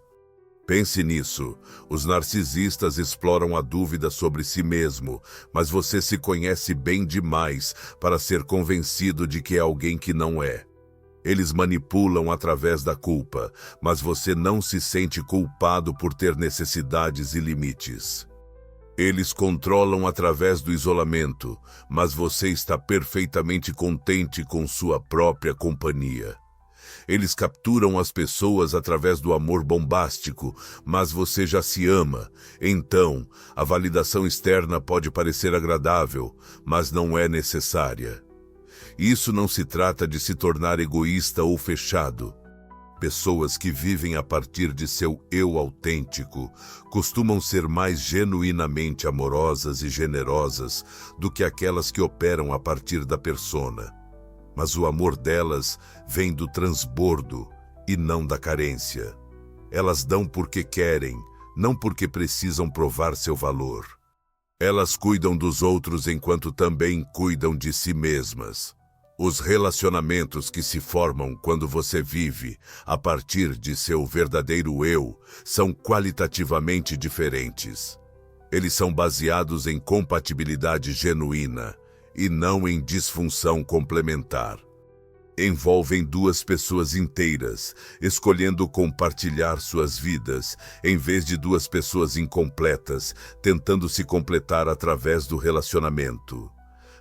Pense nisso. Os narcisistas exploram a dúvida sobre si mesmo, mas você se conhece bem demais para ser convencido de que é alguém que não é. Eles manipulam através da culpa, mas você não se sente culpado por ter necessidades e limites. Eles controlam através do isolamento, mas você está perfeitamente contente com sua própria companhia. Eles capturam as pessoas através do amor bombástico, mas você já se ama. Então, a validação externa pode parecer agradável, mas não é necessária. Isso não se trata de se tornar egoísta ou fechado. Pessoas que vivem a partir de seu eu autêntico costumam ser mais genuinamente amorosas e generosas do que aquelas que operam a partir da persona. Mas o amor delas vem do transbordo e não da carência. Elas dão porque querem, não porque precisam provar seu valor. Elas cuidam dos outros enquanto também cuidam de si mesmas. Os relacionamentos que se formam quando você vive a partir de seu verdadeiro eu são qualitativamente diferentes. Eles são baseados em compatibilidade genuína e não em disfunção complementar. Envolvem duas pessoas inteiras, escolhendo compartilhar suas vidas, em vez de duas pessoas incompletas, tentando se completar através do relacionamento.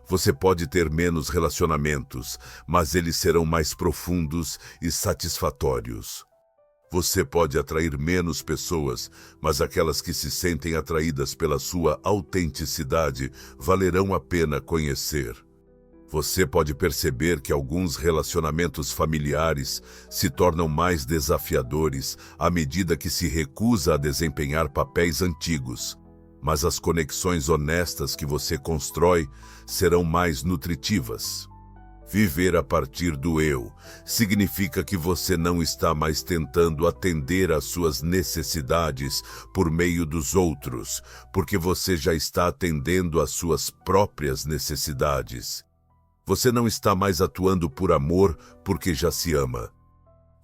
Você pode ter menos relacionamentos, mas eles serão mais profundos e satisfatórios. Você pode atrair menos pessoas, mas aquelas que se sentem atraídas pela sua autenticidade valerão a pena conhecer. Você pode perceber que alguns relacionamentos familiares se tornam mais desafiadores à medida que se recusa a desempenhar papéis antigos. Mas as conexões honestas que você constrói serão mais nutritivas. Viver a partir do eu significa que você não está mais tentando atender às suas necessidades por meio dos outros, porque você já está atendendo às suas próprias necessidades. Você não está mais atuando por amor porque já se ama.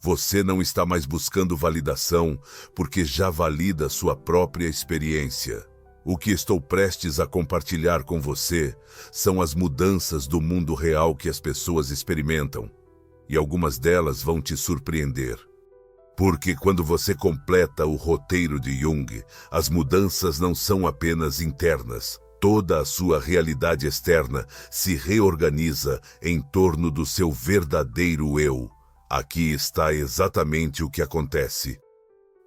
Você não está mais buscando validação porque já valida sua própria experiência. O que estou prestes a compartilhar com você são as mudanças do mundo real que as pessoas experimentam, e algumas delas vão te surpreender. Porque quando você completa o roteiro de Jung, as mudanças não são apenas internas. Toda a sua realidade externa se reorganiza em torno do seu verdadeiro eu. Aqui está exatamente o que acontece.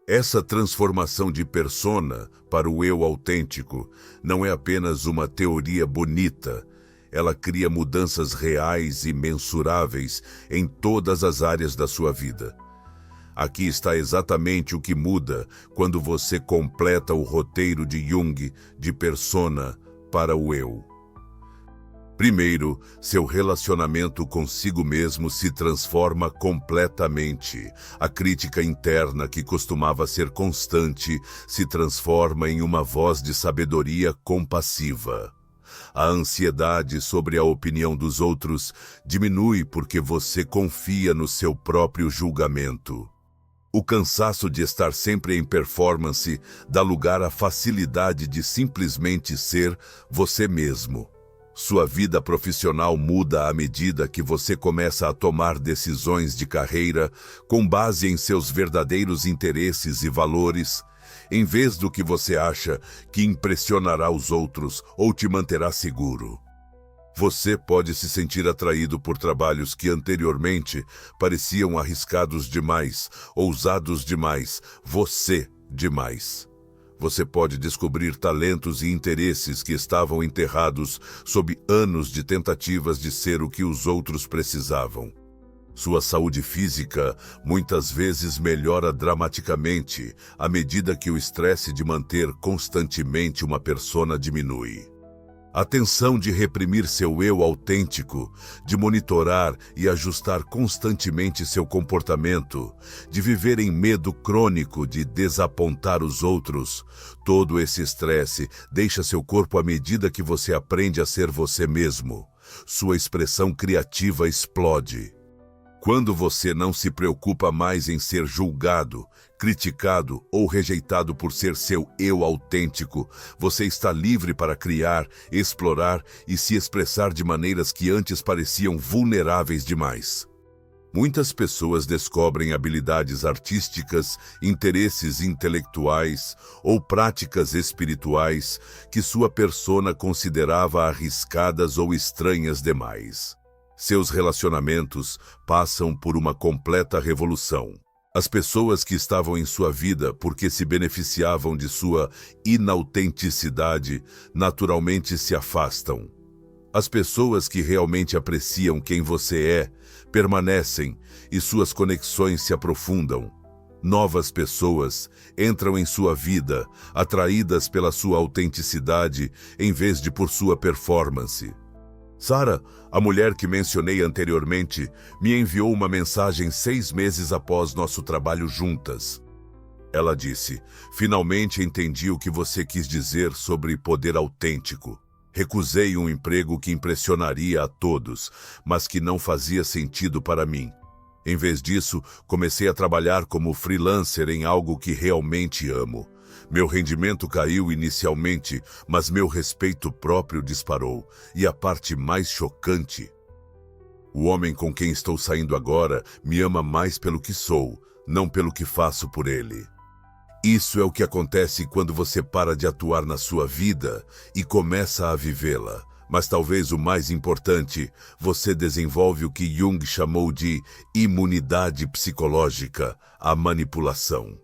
Essa transformação de persona para o eu autêntico não é apenas uma teoria bonita. Ela cria mudanças reais e mensuráveis em todas as áreas da sua vida. Aqui está exatamente o que muda quando você completa o roteiro de Jung de persona para o eu. Primeiro, seu relacionamento consigo mesmo se transforma completamente. A crítica interna, que costumava ser constante, se transforma em uma voz de sabedoria compassiva. A ansiedade sobre a opinião dos outros diminui porque você confia no seu próprio julgamento. O cansaço de estar sempre em performance dá lugar à facilidade de simplesmente ser você mesmo. Sua vida profissional muda à medida que você começa a tomar decisões de carreira com base em seus verdadeiros interesses e valores, em vez do que você acha que impressionará os outros ou te manterá seguro. Você pode se sentir atraído por trabalhos que anteriormente pareciam arriscados demais, ousados demais, você demais. Você pode descobrir talentos e interesses que estavam enterrados sob anos de tentativas de ser o que os outros precisavam. Sua saúde física muitas vezes melhora dramaticamente à medida que o estresse de manter constantemente uma persona diminui. A tensão de reprimir seu eu autêntico, de monitorar e ajustar constantemente seu comportamento, de viver em medo crônico de desapontar os outros, todo esse estresse deixa seu corpo à medida que você aprende a ser você mesmo. Sua expressão criativa explode. Quando você não se preocupa mais em ser julgado, criticado ou rejeitado por ser seu eu autêntico, você está livre para criar, explorar e se expressar de maneiras que antes pareciam vulneráveis demais. Muitas pessoas descobrem habilidades artísticas, interesses intelectuais ou práticas espirituais que sua persona considerava arriscadas ou estranhas demais. Seus relacionamentos passam por uma completa revolução. As pessoas que estavam em sua vida porque se beneficiavam de sua inautenticidade naturalmente se afastam. As pessoas que realmente apreciam quem você é permanecem e suas conexões se aprofundam. Novas pessoas entram em sua vida, atraídas pela sua autenticidade em vez de por sua performance. Sarah, a mulher que mencionei anteriormente, me enviou uma mensagem 6 meses após nosso trabalho juntas. Ela disse: "Finalmente entendi o que você quis dizer sobre poder autêntico. Recusei um emprego que impressionaria a todos, mas que não fazia sentido para mim. Em vez disso, comecei a trabalhar como freelancer em algo que realmente amo. Meu rendimento caiu inicialmente, mas meu respeito próprio disparou. E a parte mais chocante: o homem com quem estou saindo agora me ama mais pelo que sou, não pelo que faço por ele." Isso é o que acontece quando você para de atuar na sua vida e começa a vivê-la. Mas talvez o mais importante, você desenvolve o que Jung chamou de imunidade psicológica, a manipulação.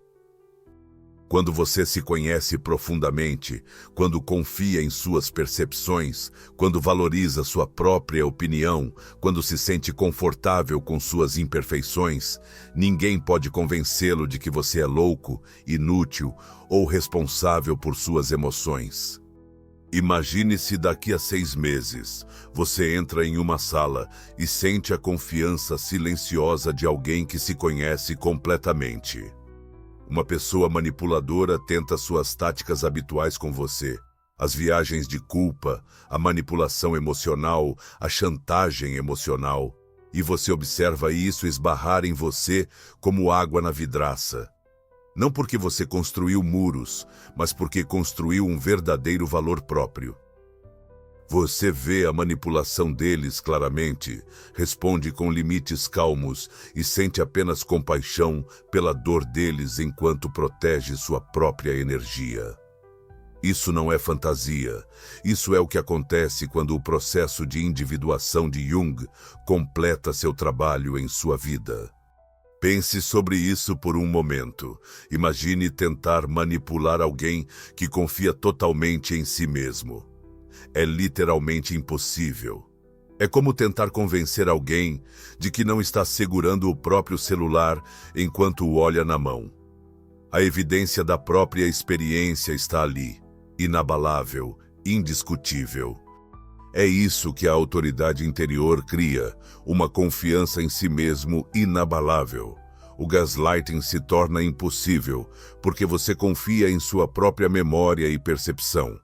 Quando você se conhece profundamente, quando confia em suas percepções, quando valoriza sua própria opinião, quando se sente confortável com suas imperfeições, ninguém pode convencê-lo de que você é louco, inútil ou responsável por suas emoções. Imagine-se daqui a 6 meses. Você entra em uma sala e sente a confiança silenciosa de alguém que se conhece completamente. Uma pessoa manipuladora tenta suas táticas habituais com você. As viagens de culpa, a manipulação emocional, a chantagem emocional. E você observa isso esbarrar em você como água na vidraça. Não porque você construiu muros, mas porque construiu um verdadeiro valor próprio. Você vê a manipulação deles claramente, responde com limites calmos e sente apenas compaixão pela dor deles enquanto protege sua própria energia. Isso não é fantasia. Isso é o que acontece quando o processo de individuação de Jung completa seu trabalho em sua vida. Pense sobre isso por um momento. Imagine tentar manipular alguém que confia totalmente em si mesmo. É literalmente impossível. É como tentar convencer alguém de que não está segurando o próprio celular enquanto o olha na mão. A evidência da própria experiência está ali, inabalável, indiscutível. É isso que a autoridade interior cria, uma confiança em si mesmo inabalável. O gaslighting se torna impossível porque você confia em sua própria memória e percepção.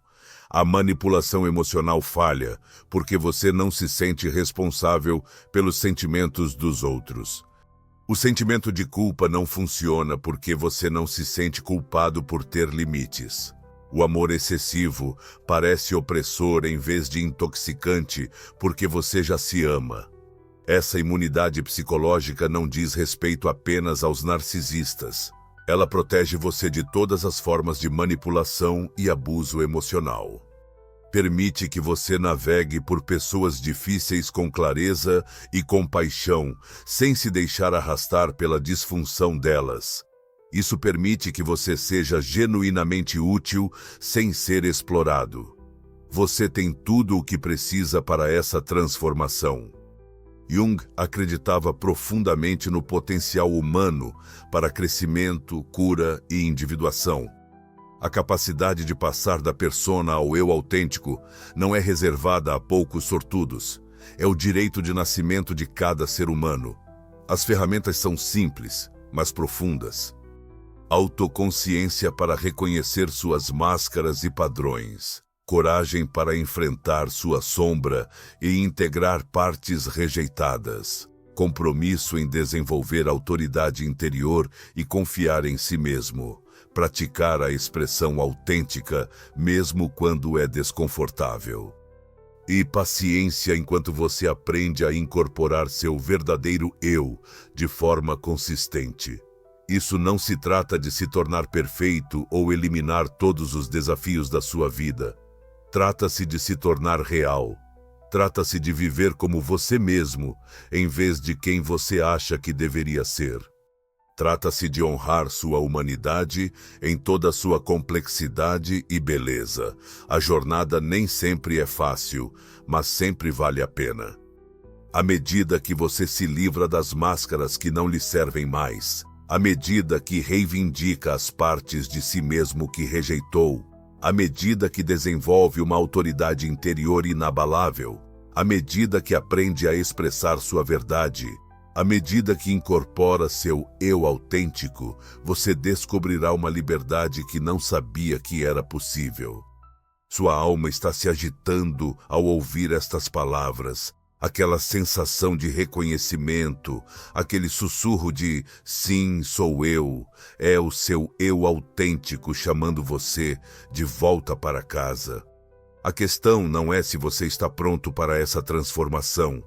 A manipulação emocional falha porque você não se sente responsável pelos sentimentos dos outros. O sentimento de culpa não funciona porque você não se sente culpado por ter limites. O amor excessivo parece opressor em vez de intoxicante porque você já se ama. Essa imunidade psicológica não diz respeito apenas aos narcisistas. Ela protege você de todas as formas de manipulação e abuso emocional. Permite que você navegue por pessoas difíceis com clareza e compaixão, sem se deixar arrastar pela disfunção delas. Isso permite que você seja genuinamente útil sem ser explorado. Você tem tudo o que precisa para essa transformação. Jung acreditava profundamente no potencial humano para crescimento, cura e individuação. A capacidade de passar da persona ao eu autêntico não é reservada a poucos sortudos. É o direito de nascimento de cada ser humano. As ferramentas são simples, mas profundas. Autoconsciência para reconhecer suas máscaras e padrões. Coragem para enfrentar sua sombra e integrar partes rejeitadas. Compromisso em desenvolver autoridade interior e confiar em si mesmo. Praticar a expressão autêntica, mesmo quando é desconfortável. E paciência enquanto você aprende a incorporar seu verdadeiro eu de forma consistente. Isso não se trata de se tornar perfeito ou eliminar todos os desafios da sua vida. Trata-se de se tornar real. Trata-se de viver como você mesmo, em vez de quem você acha que deveria ser. Trata-se de honrar sua humanidade em toda a sua complexidade e beleza. A jornada nem sempre é fácil, mas sempre vale a pena. À medida que você se livra das máscaras que não lhe servem mais, à medida que reivindica as partes de si mesmo que rejeitou, à medida que desenvolve uma autoridade interior inabalável, à medida que aprende a expressar sua verdade, à medida que incorpora seu eu autêntico, você descobrirá uma liberdade que não sabia que era possível. Sua alma está se agitando ao ouvir estas palavras, aquela sensação de reconhecimento, aquele sussurro de sim, sou eu, é o seu eu autêntico chamando você de volta para casa. A questão não é se você está pronto para essa transformação.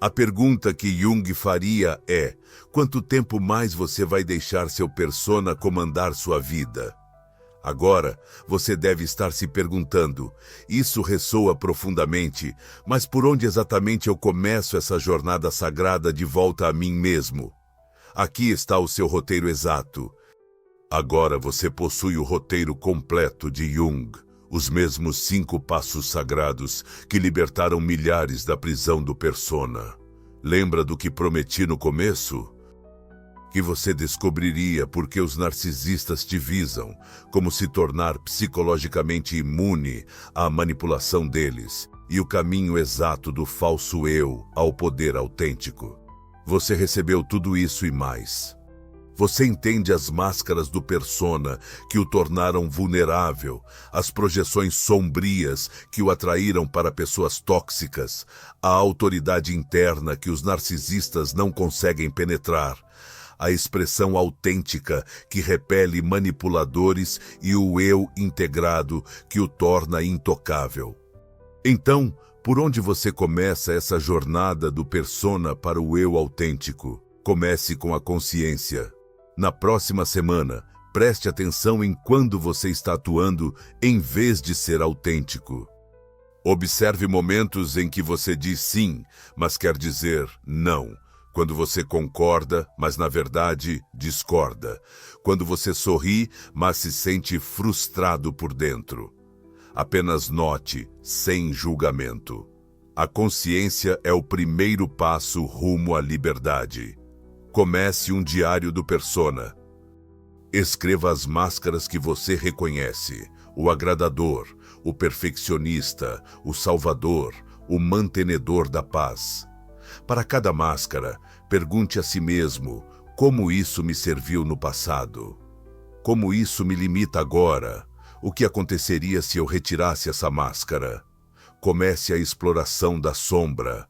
A pergunta que Jung faria é: quanto tempo mais você vai deixar seu persona comandar sua vida? Agora, você deve estar se perguntando: isso ressoa profundamente, mas por onde exatamente eu começo essa jornada sagrada de volta a mim mesmo? Aqui está o seu roteiro exato. Agora você possui o roteiro completo de Jung. Os mesmos 5 passos sagrados que libertaram milhares da prisão do persona. Lembra do que prometi no começo? Que você descobriria por que os narcisistas te visam, como se tornar psicologicamente imune à manipulação deles e o caminho exato do falso eu ao poder autêntico. Você recebeu tudo isso e mais. Você entende as máscaras do persona que o tornaram vulnerável, as projeções sombrias que o atraíram para pessoas tóxicas, a autoridade interna que os narcisistas não conseguem penetrar, a expressão autêntica que repele manipuladores e o eu integrado que o torna intocável. Então, por onde você começa essa jornada do persona para o eu autêntico? Comece com a consciência. Na próxima semana, preste atenção em quando você está atuando em vez de ser autêntico. Observe momentos em que você diz sim, mas quer dizer não. Quando você concorda, mas na verdade discorda. Quando você sorri, mas se sente frustrado por dentro. Apenas note, sem julgamento. A consciência é o primeiro passo rumo à liberdade. Comece um diário do persona. Escreva as máscaras que você reconhece: o agradador, o perfeccionista, o salvador, o mantenedor da paz. Para cada máscara, pergunte a si mesmo: como isso me serviu no passado? Como isso me limita agora? O que aconteceria se eu retirasse essa máscara? Comece a exploração da sombra.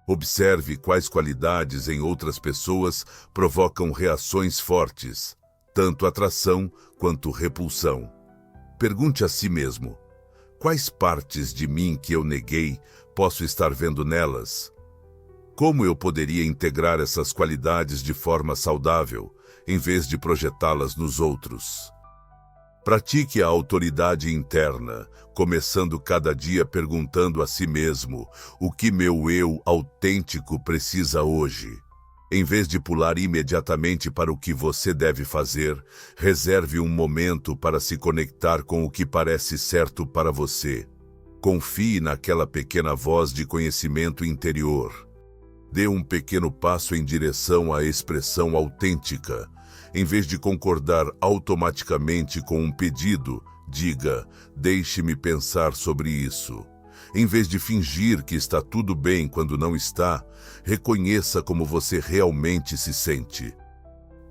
Observe quais qualidades em outras pessoas provocam reações fortes, tanto atração quanto repulsão. Pergunte a si mesmo: quais partes de mim que eu neguei posso estar vendo nelas? Como eu poderia integrar essas qualidades de forma saudável, em vez de projetá-las nos outros? Pratique a autoridade interna, começando cada dia perguntando a si mesmo: o que meu eu autêntico precisa hoje? Em vez de pular imediatamente para o que você deve fazer, reserve um momento para se conectar com o que parece certo para você. Confie naquela pequena voz de conhecimento interior. Dê um pequeno passo em direção à expressão autêntica. Em vez de concordar automaticamente com um pedido, diga: deixe-me pensar sobre isso. Em vez de fingir que está tudo bem quando não está, reconheça como você realmente se sente.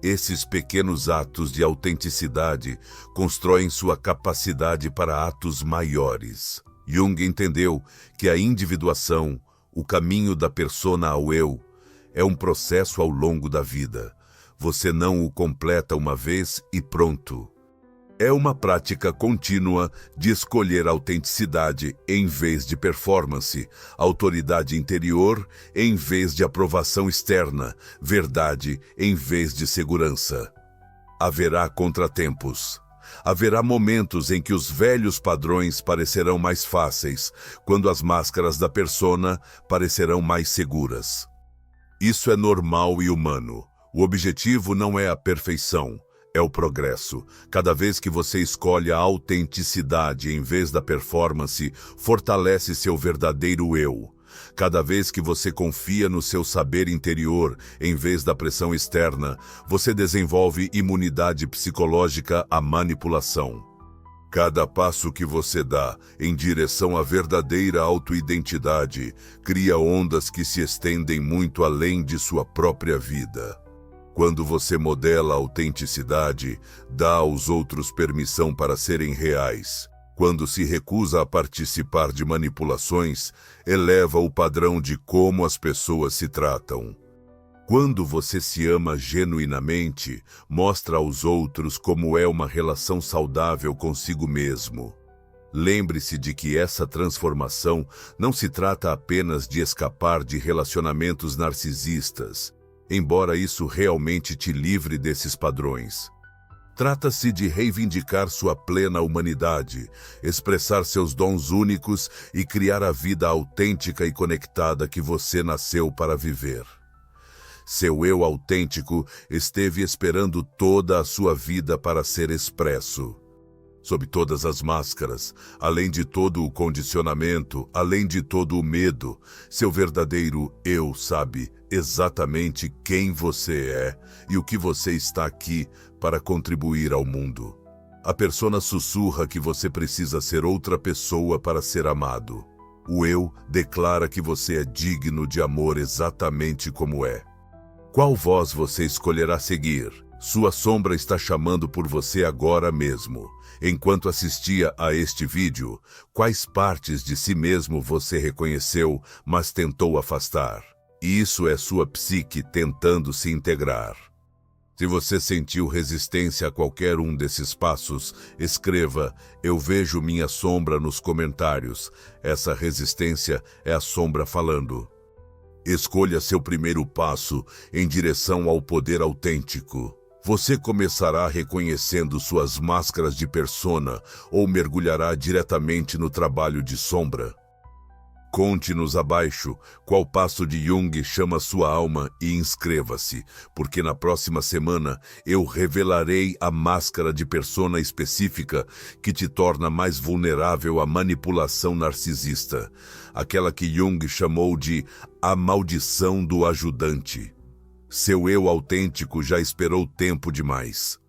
Esses pequenos atos de autenticidade constroem sua capacidade para atos maiores. Jung entendeu que a individuação, o caminho da persona ao eu, é um processo ao longo da vida. Você não o completa uma vez e pronto. É uma prática contínua de escolher autenticidade em vez de performance, autoridade interior em vez de aprovação externa, verdade em vez de segurança. Haverá contratempos. Haverá momentos em que os velhos padrões parecerão mais fáceis, quando as máscaras da persona parecerão mais seguras. Isso é normal e humano. O objetivo não é a perfeição, é o progresso. Cada vez que você escolhe a autenticidade em vez da performance, fortalece seu verdadeiro eu. Cada vez que você confia no seu saber interior em vez da pressão externa, você desenvolve imunidade psicológica à manipulação. Cada passo que você dá em direção à verdadeira autoidentidade cria ondas que se estendem muito além de sua própria vida. Quando você modela a autenticidade, dá aos outros permissão para serem reais. Quando se recusa a participar de manipulações, eleva o padrão de como as pessoas se tratam. Quando você se ama genuinamente, mostra aos outros como é uma relação saudável consigo mesmo. Lembre-se de que essa transformação não se trata apenas de escapar de relacionamentos narcisistas, embora isso realmente te livre desses padrões. Trata-se de reivindicar sua plena humanidade, expressar seus dons únicos e criar a vida autêntica e conectada que você nasceu para viver. Seu eu autêntico esteve esperando toda a sua vida para ser expresso. Sob todas as máscaras, além de todo o condicionamento, além de todo o medo, seu verdadeiro eu sabe exatamente quem você é e o que você está aqui para contribuir ao mundo. A persona sussurra que você precisa ser outra pessoa para ser amado. O eu declara que você é digno de amor exatamente como é. Qual voz você escolherá seguir? Sua sombra está chamando por você agora mesmo. Enquanto assistia a este vídeo, quais partes de si mesmo você reconheceu, mas tentou afastar? Isso é sua psique tentando se integrar. Se você sentiu resistência a qualquer um desses passos, escreva "Eu vejo minha sombra" nos comentários. Essa resistência é a sombra falando. Escolha seu primeiro passo em direção ao poder autêntico. Você começará reconhecendo suas máscaras de persona ou mergulhará diretamente no trabalho de sombra? Conte-nos abaixo qual passo de Jung chama sua alma e inscreva-se, porque na próxima semana eu revelarei a máscara de persona específica que te torna mais vulnerável à manipulação narcisista, aquela que Jung chamou de a maldição do ajudante. Seu eu autêntico já esperou tempo demais.